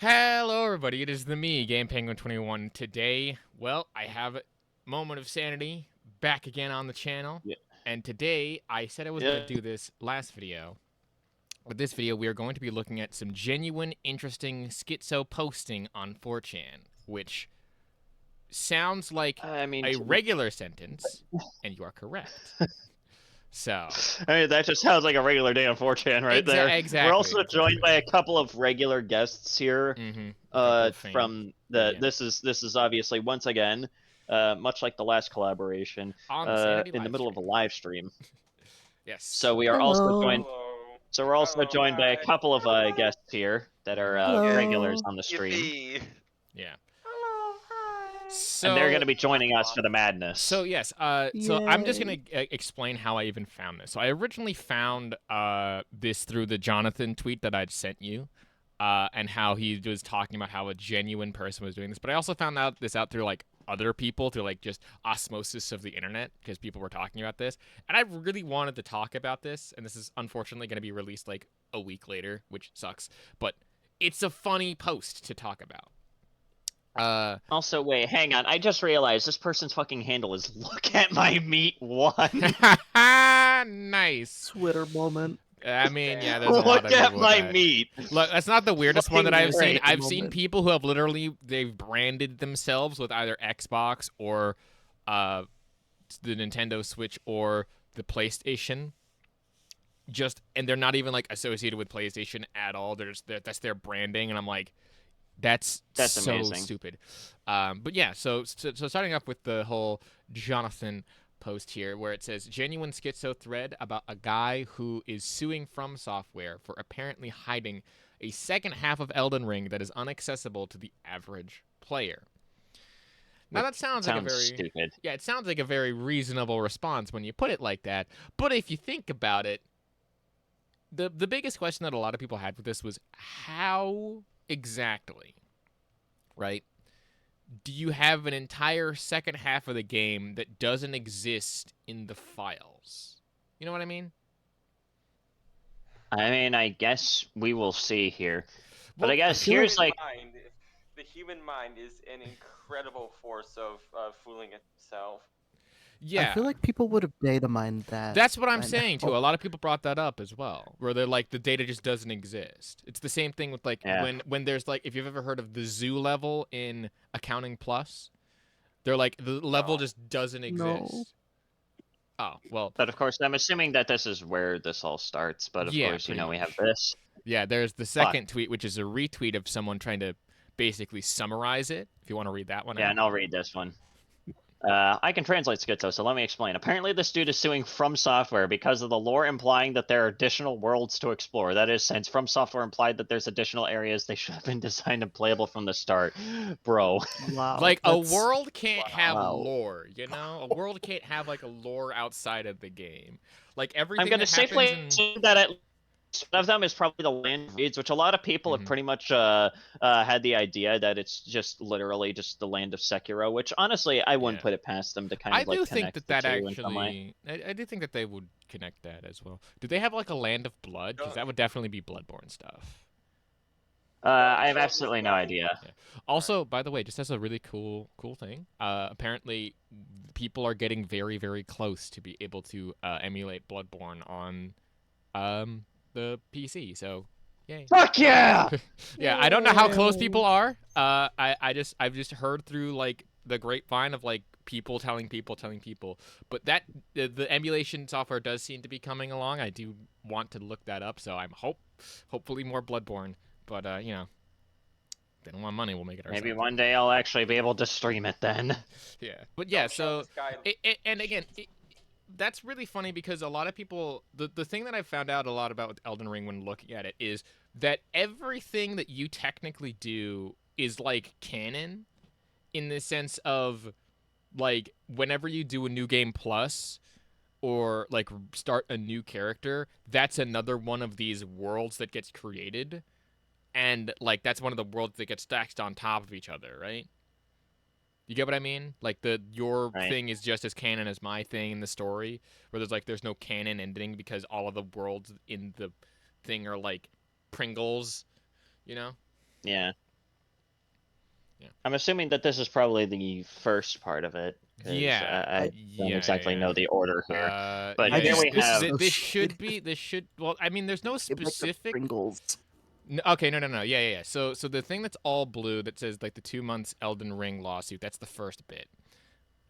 Hello, everybody. It is me, Game Penguin 21. Today, well, I have a moment of sanity back again on the channel. Yeah. And today, I said I was going to do this last video. With this video, we are going to be looking at some genuine, interesting schizo posting on 4chan, which sounds like a regular sentence, and you are correct. So, that just sounds like a regular day on 4chan right there. Exactly. We're also joined by a couple of regular guests here. From the this is obviously once again, much like the last collaboration, on the Sanity in the middle of a live stream. Yes. So we are also joined. So we're also joined by a couple of guests here that are regulars on the stream. Yeah. So, and they're going to be joining us for the madness. So yes, so I'm just gonna explain how I even found this. So I originally found this through the Jonathan tweet that I'd sent you, and how he was talking about how a genuine person was doing this. But I also found out through like other people, through like just osmosis of the internet, because people were talking about this, and I really wanted to talk about this. And this is unfortunately going to be released like a week later, which sucks. But it's a funny post to talk about. Also, wait, hang on. I just realized this person's fucking handle is "Look at my meat one." Nice Twitter moment. I mean, yeah, there's a lot of people Look at my meat. Look, that's not the weirdest one that I've seen. I've moment. seen people who have literally they've branded themselves with either Xbox or the Nintendo Switch or the PlayStation. And they're not even like associated with PlayStation at all. That's their branding, and I'm like, that's so amazing. Stupid. But yeah, so starting off with the whole Jonathan post here where it says genuine schizo thread about a guy who is suing From Software for apparently hiding a second half of Elden Ring that is inaccessible to the average player. Now that sounds like a very stupid. Yeah, it sounds like a very reasonable response when you put it like that. But if you think about it, the biggest question that a lot of people had with this was how exactly, right? Do you have an entire second half of the game that doesn't exist in the files? You know what I mean? I guess we will see here. But I guess here's like... The human mind is an incredible force of fooling itself. Yeah. I feel like people would have data mined that. That's what I'm saying, too. A lot of people brought that up as well, where they're like, the data just doesn't exist. It's the same thing with, like, when there's, like, if you've ever heard of the zoo level in Accounting Plus, they're like, the level just doesn't exist. No. Oh, well. But, of course, I'm assuming that this is where this all starts. But, of course, you know, we have this. Yeah, there's the second tweet, which is a retweet of someone trying to basically summarize it, if you want to read that one. Yeah, and I'll read this one. I can translate schizo, so let me explain. Apparently, this dude is suing From Software because of the lore implying that there are additional worlds to explore. That is, since From Software implied that there's additional areas, they should have been designed and playable from the start. Bro. Wow. Like, a world can't have lore, you know? A world can't have, like, a lore outside of the game. Like, everything I'm going to safely assume that one of them is probably the Land of Reeds, which a lot of people have pretty much had the idea that it's just literally just the land of Sekiro, which honestly I wouldn't put it past them to kind of like connect the two in some way. I do think that they would connect that as well. Do they have like a Land of Blood? Because that would definitely be Bloodborne stuff. I have absolutely no idea. Yeah. Also, by the way, just as a really cool thing, apparently people are getting very, very close to be able to emulate Bloodborne on the PC, so yay. Fuck yeah! Yeah, I don't know how close people are. I've just heard through like the grapevine of like people telling people, but that the emulation software does seem to be coming along. I do want to look that up, so I'm hopefully more Bloodborne, but you know, if they don't want money, we'll make it ourselves. Maybe one day I'll actually be able to stream it then. Yeah, but yeah, so and again. That's really funny because a lot of people, the thing that I found out a lot about with Elden Ring when looking at it is that everything that you technically do is like canon in the sense of like whenever you do a new game plus or like start a new character, that's another one of these worlds that gets created. And like that's one of the worlds that gets stacked on top of each other, right? You get what I mean? Like your thing is just as canon as my thing in the story, where there's no canon ending because all of the worlds in the thing are like Pringles, you know? Yeah. I'm assuming that this is probably the first part of it. 'Cause, Yeah. I don't exactly know the order here. But yeah, here we have. this should be. This should. Well, I mean, there's no Give back the specific. Pringles. Okay, no. Yeah. So the thing that's all blue that says like the 2 months Elden Ring lawsuit. That's the first bit.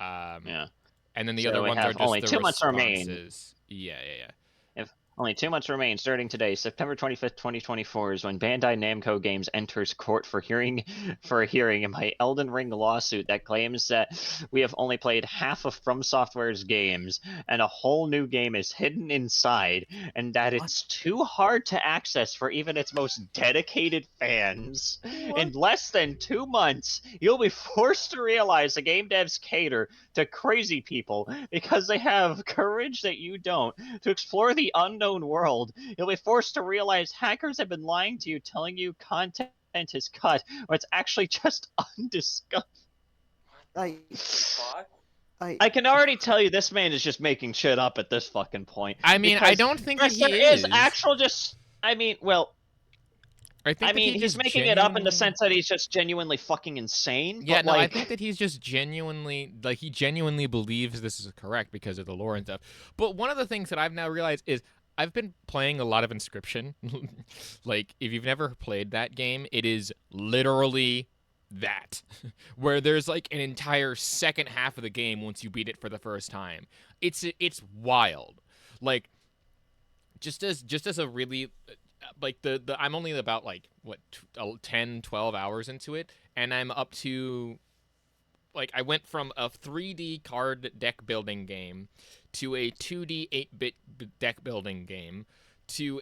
Yeah. And then the So other we ones have are just only the 2 months remain. responses. Yeah. If only 2 months remain, starting today, September 25th, 2024, is when Bandai Namco Games enters court for a hearing in my Elden Ring lawsuit that claims that we have only played half of From Software's games, and a whole new game is hidden inside, and that it's too hard to access for even its most dedicated fans. In less than 2 months, you'll be forced to realize the game devs cater to crazy people because they have courage that you don't to explore the unknown world. You'll be forced to realize hackers have been lying to you, telling you content is cut, or it's actually just undiscovered. Fuck. I can already tell you this man is just making shit up at this fucking point. I mean, I don't think that he there is actual just. I mean, well. I mean, he's making it up in the sense that he's just genuinely fucking insane. Yeah, but, no, like... I think that he's just genuinely, like, he genuinely believes this is correct because of the lore and stuff. But one of the things that I've now realized is I've been playing a lot of Inscription. Like, if you've never played that game, it is literally that. Where there's, like, an entire second half of the game once you beat it for the first time. It's wild. Like, just as a really... like I'm only about like what 10 12 hours into it, and I'm up to like I went from a 3D card deck building game to a 2D 8-bit deck building game to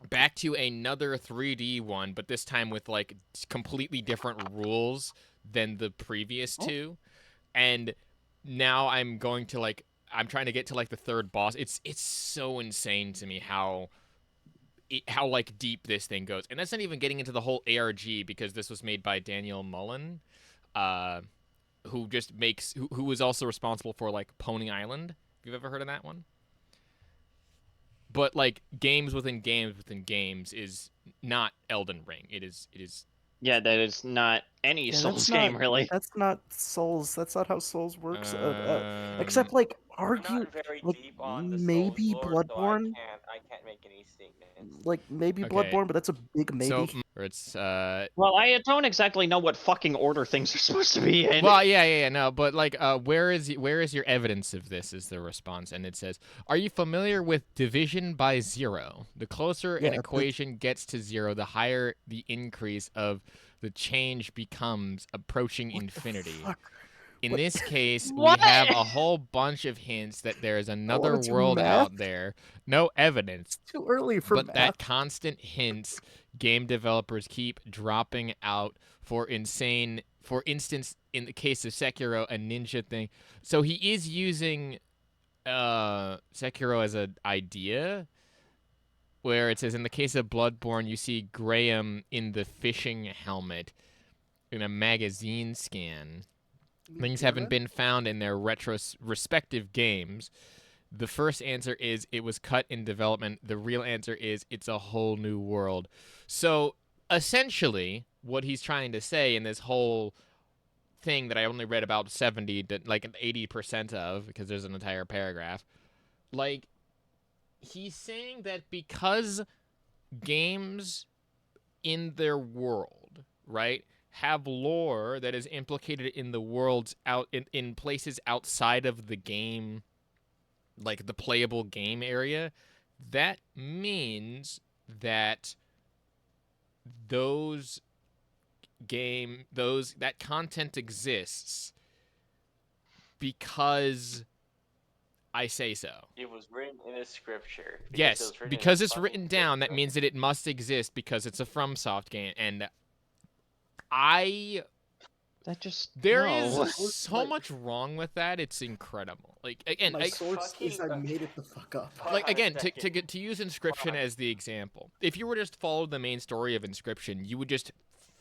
back to another 3D one, but this time with like completely different rules than the previous two. And now I'm going to like I'm trying to get to like the third boss. It's so insane to me how like deep this thing goes. And that's not even getting into the whole ARG, because this was made by Daniel Mullen, who just makes who was also responsible for like Pony Island. Have you ever heard of that one? But like games within games within games is not Elden Ring. It is Yeah, that is not any Souls game, really. That's not Souls. That's not how Souls works. Except like I'm not very deep on the maybe Souls lore, Bloodborne. so I can't make any statements. Like maybe Bloodborne, but that's a big maybe. So or it's Well, I don't exactly know what fucking order things are supposed to be in. Well, yeah, no, but like, where is your evidence of this? Is the response, and it says, "Are you familiar with division by zero? The closer an equation gets to zero, the higher the increase of the change becomes, approaching infinity." In this case, we have a whole bunch of hints that there is another world out there. No evidence. Too early for but math. that constant hints game developers keep dropping out. For instance, in the case of Sekiro, a ninja thing. So he is using Sekiro as an idea, where it says, in the case of Bloodborne, you see Graham in the fishing helmet in a magazine scan. Things haven't been found in their respective games. The first answer is it was cut in development. The real answer is it's a whole new world. So essentially, what he's trying to say in this whole thing that I only read about 70 to like 80% of, because there's an entire paragraph, like he's saying that because games in their world, right, have lore that is implicated in the worlds out in places outside of the game, like the playable game area, that means that that content exists because I say so. It was written in a scripture. Yes, because it's written down, that means that it must exist because it's a FromSoft game, and there is so much wrong with that. It's incredible. Like again, my source is I made it the fuck up. Like again, to use Inscription as the example, if you were just to follow the main story of Inscription, you would just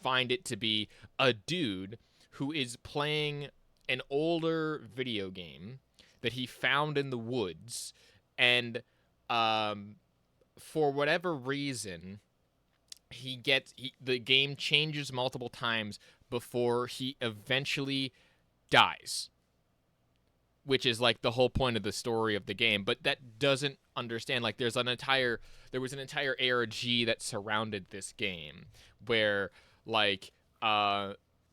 find it to be a dude who is playing an older video game that he found in the woods, and for whatever reason, the game changes multiple times before he eventually dies, which is like the whole point of the story of the game. But that doesn't understand, like, there was an entire ARG that surrounded this game where, like,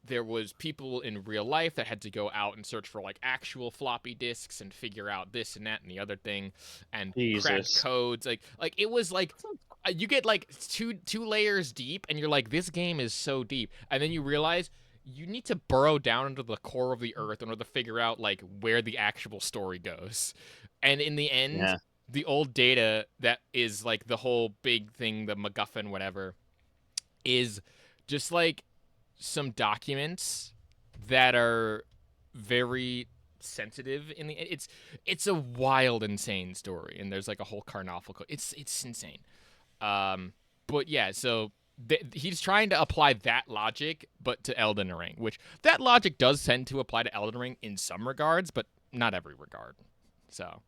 there was people in real life that had to go out and search for like actual floppy disks and figure out this and that and the other thing and crack Jesus. codes. Like it was like you get like two layers deep and you're like, this game is so deep, and then you realize you need to burrow down into the core of the earth in order to figure out like where the actual story goes. And in the end, Yeah. the old data that is like the whole big thing, the MacGuffin, whatever, is just like some documents that are very sensitive in the it's a wild, insane story, and there's like a whole Carnoffel code. It's insane. But yeah, so he's trying to apply that logic, but to Elden Ring, which that logic does tend to apply to Elden Ring in some regards, but not every regard. So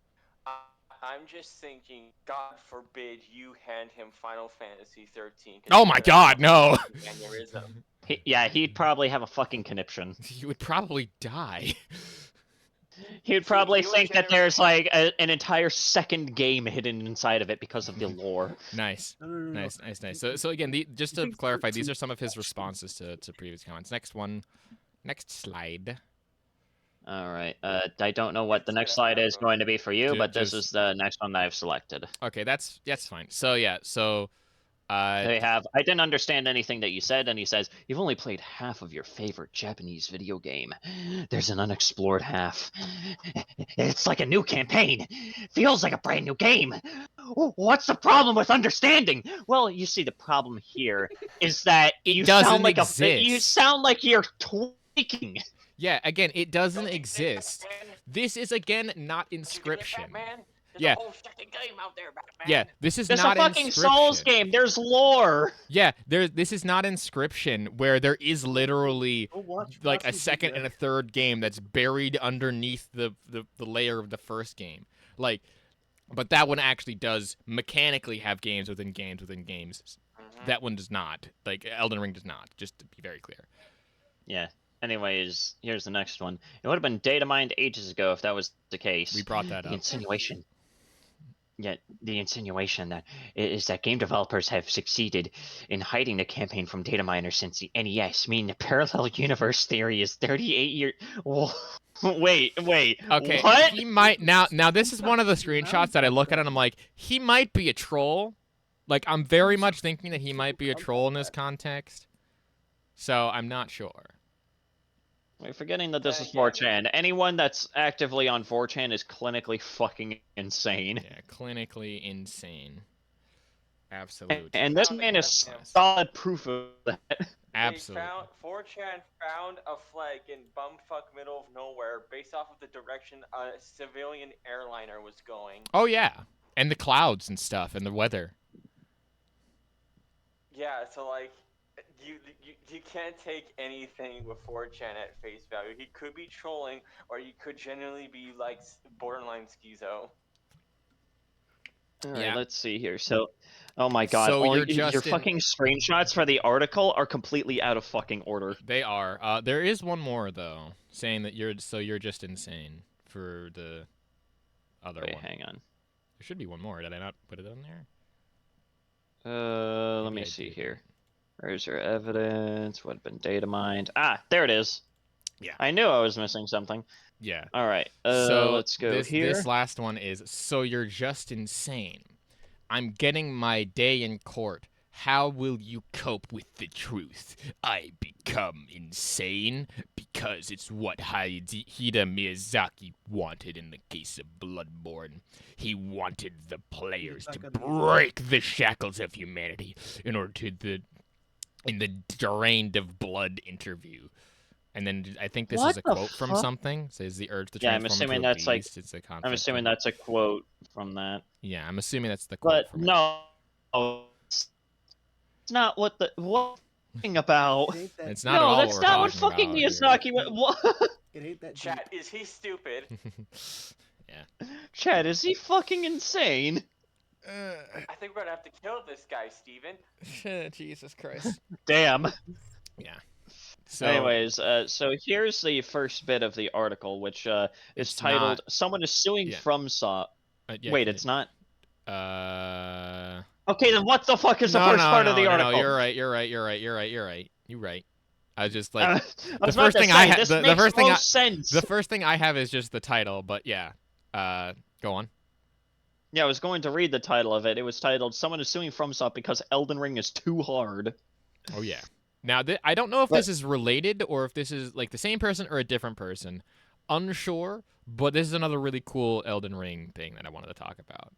I'm just thinking, God forbid you hand him Final Fantasy 13. Oh my God, no! Aneurysm. He'd probably have a fucking conniption. He would probably die. He would probably He would think that generate- there's like an entire second game hidden inside of it because of the lore. Nice. No. Nice. So again, just to clarify, these are some of his responses to previous comments. Next slide. All right. I don't know what the next slide is going to be for you, but this Just- is the next one that I've selected. Okay, that's fine. So yeah, I didn't understand anything that you said, and he says, you've only played half of your favorite Japanese video game. There's an unexplored half. It's like a new campaign. Feels like a brand new game. What's the problem with understanding? Well, you see, the problem here is that you doesn't sound like exist. you sound like you're tweaking. yeah, again, it doesn't Don't you think exist. Batman- This is again not Don't you get it, Inscription. Batman? There's Yeah. a whole second game out there, Batman. Yeah, this is There's not a fucking Inscription. Souls game. There's lore. Yeah, this is not Inscription, where there is literally Go watch like a Russell's second video. and a third game that's buried underneath the layer of the first game. Like, but that one actually does mechanically have games within games within games. Mhm. That one does not. Like Elden Ring does not. Just to be very clear. Yeah. Anyways, here's the next one. It would have been data mined ages ago if that was the case. We brought that The up. insinuation. Yeah, the insinuation that is that game developers have succeeded in hiding the campaign from data miners since the NES, meaning the parallel universe theory is 38 years. Wait. Okay, What? he might now. This is one of the screenshots that I look at and I'm like, he might be a troll. Like, I'm very much thinking that he might be a troll in this context. So I'm not sure. We're forgetting that this is Yeah. 4chan. Anyone that's actively on 4chan is clinically fucking insane. Yeah, clinically insane. Absolute. And this man is solid proof of that. Absolute. 4chan found a flag in bumfuck middle of nowhere based off of the direction a civilian airliner was going. Oh yeah, and the clouds and stuff and the weather. Yeah, so like, you can't take anything with 4chan at face value. He could be trolling, or he could genuinely be like borderline schizo. All right, Yeah. let's see here. So, oh my god, So all you're your just in- fucking screenshots for the article are completely out of fucking order. They are. There is one more though, saying that you're just insane for the other Wait, one. hang on. There should be one more. Did I not put it on there? Let Maybe me I see did. here. Where's your evidence? What had been data mined? Ah, there it is. Yeah. I knew I was missing something. Yeah. All right. So Let's go this, here. This last one is, so you're just insane. I'm getting my day in court. How will you cope with the truth? I become insane because it's what Hideo Miyazaki wanted in the case of Bloodborne. He wanted the players to break the shackles of humanity in order to in the drained of blood interview. And then I think this What is a the quote from fuck? something. Says the urge to Yeah, I'm transform assuming into a that's, like- beast. It's a I'm conflict assuming of- that's a quote from that. Yeah, I'm assuming that's the quote But from it. no, it's not what the what thing about. It ain't that, It's not at all No, what that's we're not what talking fucking about here. Miyazaki. What? it ain't that Chat, is he stupid? Chad, is he fucking insane? I think we're gonna have to kill this guy, Steven. Jesus Christ. Damn. Yeah. So Anyways, so here's the first bit of the article, which is It's titled not- "Someone is suing yeah. from Saw." Yeah, Wait, it's not. Uh. Okay, then what the fuck is the No, first no, part no, of the no, article? no. You're right. You're right. You're right. You're right. You're right. You're right. I was just like I the was about first to thing say, I this the makes first thing most sense. the first thing I have is just the title, but yeah. Go on. Yeah, I was going to read the title of it. It was titled "Someone is suing FromSoft because Elden Ring is too hard." Oh yeah. Now I don't know if But- this is related or if this is like the same person or a different person. Unsure, but this is another really cool Elden Ring thing that I wanted to talk about.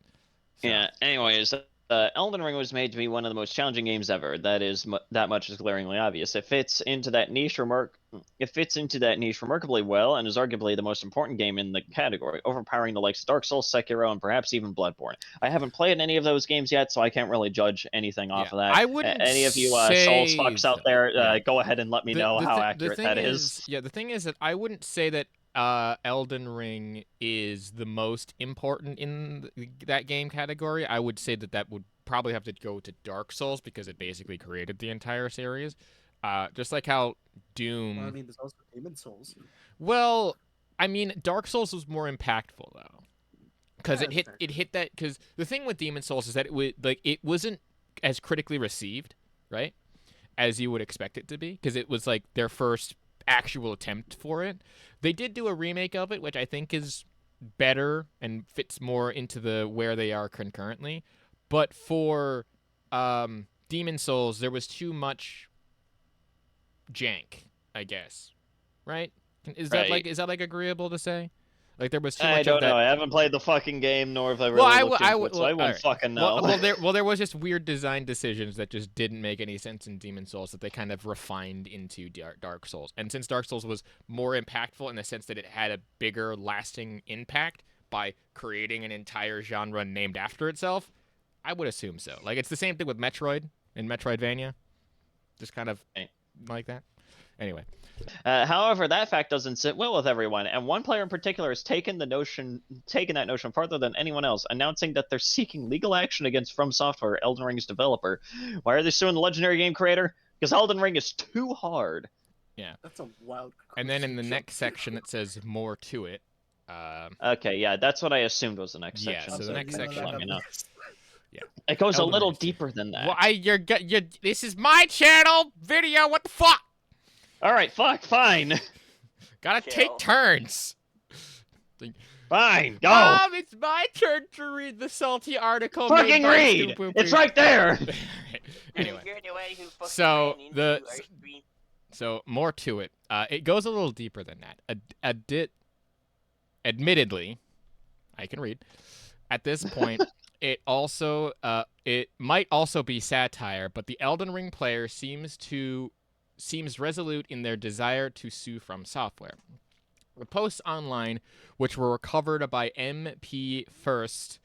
So, Yeah. Anyways, Elden Ring was made to be one of the most challenging games ever. That is that much is glaringly obvious. It fits into that niche remarkably well, and is arguably the most important game in the category, overpowering the likes of Dark Souls, Sekiro, and perhaps even Bloodborne. I haven't played any of those games yet, so I can't really judge anything off of that. I wouldn't Any of you say Souls fucks out there, yeah. go ahead and let me know how accurate thing that is. Yeah, the thing is that I wouldn't say that Elden Ring is the most important in that game category. I would say that would probably have to go to Dark Souls because it basically created the entire series. Just like how Doom. Well, I mean, there's also Demon Souls. Well, I mean, Dark Souls was more impactful though, because Yeah, it hit that. Because the thing with Demon Souls is that it wasn't as critically received, right, as you would expect it to be, because it was like their first actual attempt for it. They did do a remake of it, which I think is better and fits more into the where they are concurrently. But for Demon Souls, there was too much jank, I guess. Right? Is that Right. like agreeable to say? Like there was too I much don't of that. know. I haven't played the fucking game, nor have I really looked into it, so I wouldn't fucking know. Well, there was just weird design decisions that just didn't make any sense in Demon Souls that they kind of refined into Dark Souls. And since Dark Souls was more impactful in the sense that it had a bigger, lasting impact by creating an entire genre named after itself, I would assume so. Like it's the same thing with Metroid and Metroidvania, just kind of like that. Anyway. However, that fact doesn't sit well with everyone, and one player in particular has taken that notion farther than anyone else, announcing that they're seeking legal action against From Software, Elden Ring's developer. Why are they suing the legendary game creator? Because Elden Ring is too hard. Yeah. That's a wild. And then in the next section it says more to it. Okay, yeah, that's what I assumed was the next section. Yeah, so the next section. Let me know. Yeah. It goes Elden a little Ring. deeper than that. Well, this is my channel video. What the fuck? All right, fine. Gotta Kill. take turns. Fine, go. Mom, it's my turn to read the salty article. Fucking read. It's right there. Anyway, You're the one who fucking so ran into the our screen. so more to it. It goes a little deeper than that. Admittedly, I can read. At this point, it might also be satire, but the Elden Ring player seems resolute in their desire to sue From Software. The posts online, which were recovered by MP First,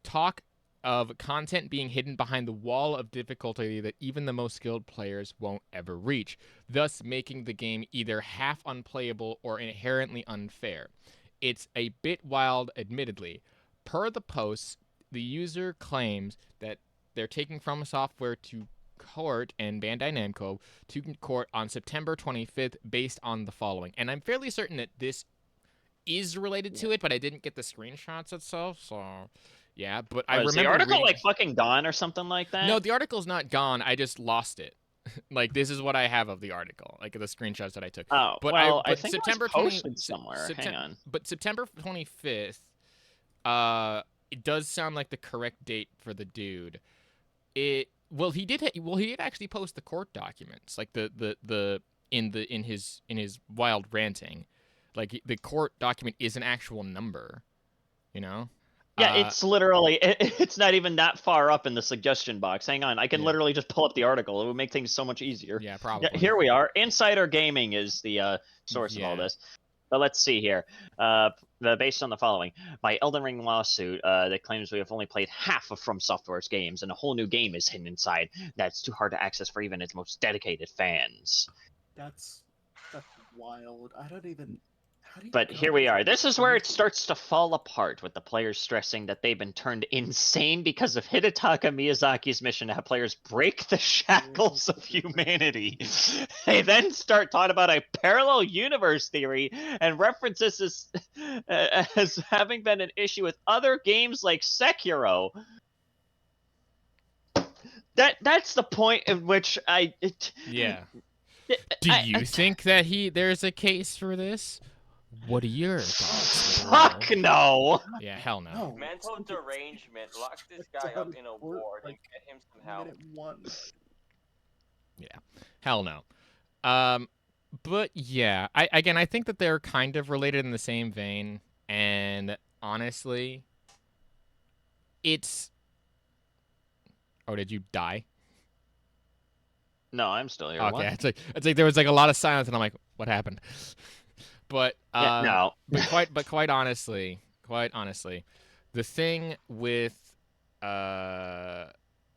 talk of content being hidden behind the wall of difficulty that even the most skilled players won't ever reach, thus making the game either half unplayable or inherently unfair. It's a bit wild, admittedly. Per the posts, the user claims that they're taking From Software to court and Bandai Namco to court on September 25th based on the following. And I'm fairly certain that this is related to it, but I didn't get the screenshots itself, so yeah. But I remember the article reading... like fucking gone or something like that? No, the article's not gone. I just lost it. Like this is what I have of the article, like the screenshots that I took. Oh, but I think September it was posted somewhere. Hang on. But September 25th, it does sound like the correct date for the dude. He did actually post the court documents, like in his wild ranting. Like the court document is an actual number, you know? Yeah, it's literally, it's not even that far up in the suggestion box. Hang on, I can literally just pull up the article. It would make things so much easier. Yeah, probably. Yeah, here we are. Insider Gaming is the source of all this. But let's see here. Based on the following, my Elden Ring lawsuit that claims we have only played half of From Software's games and a whole new game is hidden inside. That's too hard to access for even its most dedicated fans. That's wild. I don't even. But here we are. This is where it starts to fall apart, with the players stressing that they've been turned insane because of Hidetaka Miyazaki's mission to have players break the shackles of humanity. They then start talking about a parallel universe theory and references this as having been an issue with other games like Sekiro. That's the point in which Yeah. Do you think that there's a case for this? What are your thoughts, bro? Fuck no! Yeah, hell no. No. Mental derangement. Lock this guy up in a ward and get him some help. Minute 1. Yeah, hell no. But yeah, I think that they're kind of related in the same vein, and honestly, it's. Oh, did you die? No, I'm still here. Okay, What? it's like there was like a lot of silence, and I'm like, what happened? But No. but quite honestly, the thing with that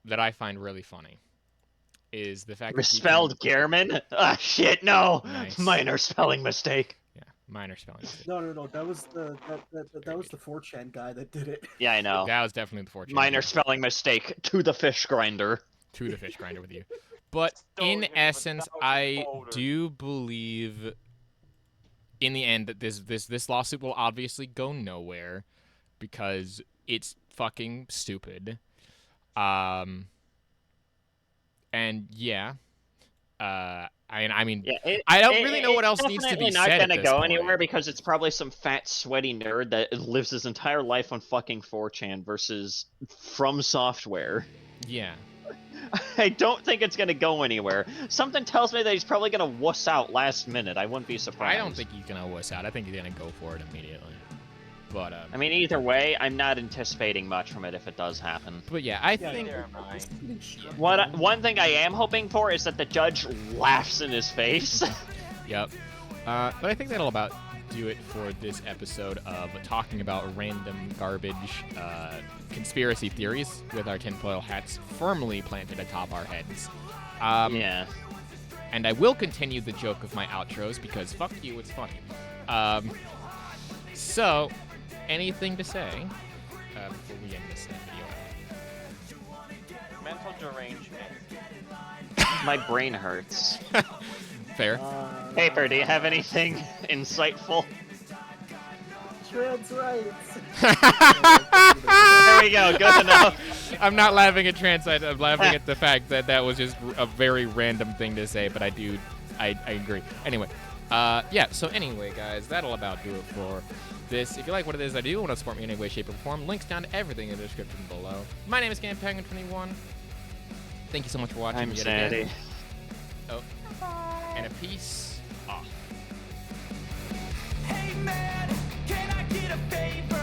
I find really funny is the fact Misspelled Gehrman? Ah, shit, no! Nice. Minor spelling mistake. Yeah, minor spelling mistake. No. That was the 4chan guy that did it. Yeah, I know. That was definitely the fortune. Minor spelling mistake to the fish grinder. To the fish grinder with you. But Stole in him with essence, 1,000 I folders. do believe in the end that this lawsuit will obviously go nowhere because it's fucking stupid. And yeah, I mean, Yeah, I don't really know what else needs to be It's definitely said not at gonna this go point. anywhere because it's probably some fat, sweaty nerd that lives his entire life on fucking 4chan versus From Software. Yeah. I don't think it's gonna go anywhere. Something tells me that he's probably gonna wuss out last minute. I wouldn't be surprised. I don't think he's gonna wuss out. I think he's gonna go for it immediately. But I mean, either way, I'm not anticipating much from it if it does happen. but yeah, I Yeah, think Neither am I. One thing I am hoping for is that the judge laughs in his face. Yep. But I think that'll about do it for this episode of talking about random garbage conspiracy theories with our tinfoil hats firmly planted atop our heads. Yeah. And I will continue the joke of my outros because fuck you, it's funny. So, anything to say before we end this video? Mental derangement. My brain hurts. Fair. Paper, do you have anything insightful? Trans rights. There we go, good enough. I'm not laughing at trans. I'm laughing at the fact that that was just a very random thing to say, but I agree. Anyway, yeah. So anyway, guys, that'll about do it for this. If you like what it is I do, want to support me in any way, shape, or form, links down to everything in the description below. My name is GamePenguin21. Thank you so much for watching. I'm yet Sanity. again. Oh, and a peace off. Hey man, can I get a favor?